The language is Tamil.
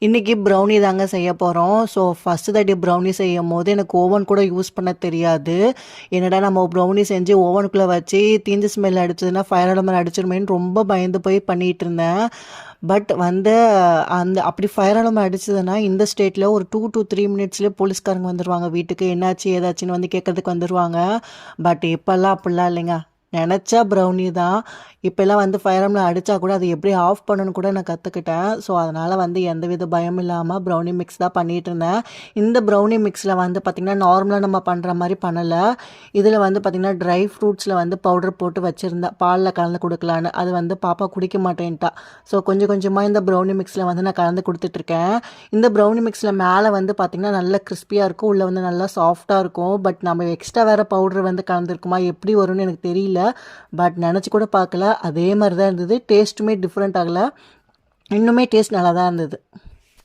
இன்றைக்கி ப்ரௌனி தாங்க செய்ய போகிறோம். ஸோ ஃபஸ்ட்டு தாட்டி ப்ரௌனி செய்யும் போது எனக்கு ஓவன் கூட யூஸ் பண்ண தெரியாது. என்னடா நம்ம ப்ரௌனி செஞ்சு ஓவனுக்குள்ளே வச்சு தீஞ்ச ஸ்மெல் அடிச்சதுன்னா ஃபயர் அலாரம் அடிச்சிருமேன்னு ரொம்ப பயந்து போய் பண்ணிகிட்டு இருந்தேன். பட் வந்து அப்படி ஃபயர் அலாரம் அடிச்சதுன்னா இந்த ஸ்டேட்டில் ஒரு 2 to 3 மினிட்ஸ்லேயே போலீஸ்காரங்க வந்துடுவாங்க வீட்டுக்கு. என்னாச்சு ஏதாச்சுன்னு வந்து கேட்கறதுக்கு வந்துடுவாங்க. பட் இப்போல்லாம் அப்படிலாம் இல்லைங்க. நினச்சா ப்ரௌனி தான். இப்போல்லாம் வந்து ஃபயர் அலார்ம் அடித்தா கூட அதை எப்படி ஆஃப் பண்ணணும்னு கூட நான் கற்றுக்கிட்டேன். ஸோ அதனால் வந்து எந்தவித பயமும் இல்லாமல் ப்ரௌனி மிக்ஸ் தான் பண்ணிகிட்டு இருந்தேன். இந்த ப்ரௌனி மிக்ஸில் வந்து பார்த்திங்கன்னா நார்மலாக நம்ம பண்ணுற மாதிரி பண்ணலை. இதில் வந்து பார்த்திங்கன்னா ட்ரை ஃப்ரூட்ஸில் வந்து பவுடர் போட்டு வச்சுருந்தேன் பாலில் கலந்து கொடுக்கலான்னு. அது வந்து பாப்பா குடிக்க மாட்டேன்ட்டா. ஸோ கொஞ்சம் கொஞ்சமாக இந்த ப்ரௌனி மிக்ஸில் வந்து நான் கலந்து கொடுத்துட்ருக்கேன். இந்த ப்ரௌனி மிக்ஸில் மேலே வந்து பார்த்திங்கன்னா நல்லா கிறிஸ்பியாக இருக்கும், உள்ளே வந்து நல்லா சாஃப்டாக இருக்கும். பட் நம்ம எக்ஸ்ட்ரா வேறு பவுடர் வந்து கலந்துருக்குமா எப்படி வரும்னு எனக்கு தெரியல. பட் நினச்சி கூட பார்க்கல. அதே மாதிரி தான் இருந்தது. டேஸ்ட்டுமே டிஃப்ரெண்ட் ஆகலை. இன்னுமே டேஸ்ட் நல்லா தான் இருந்தது.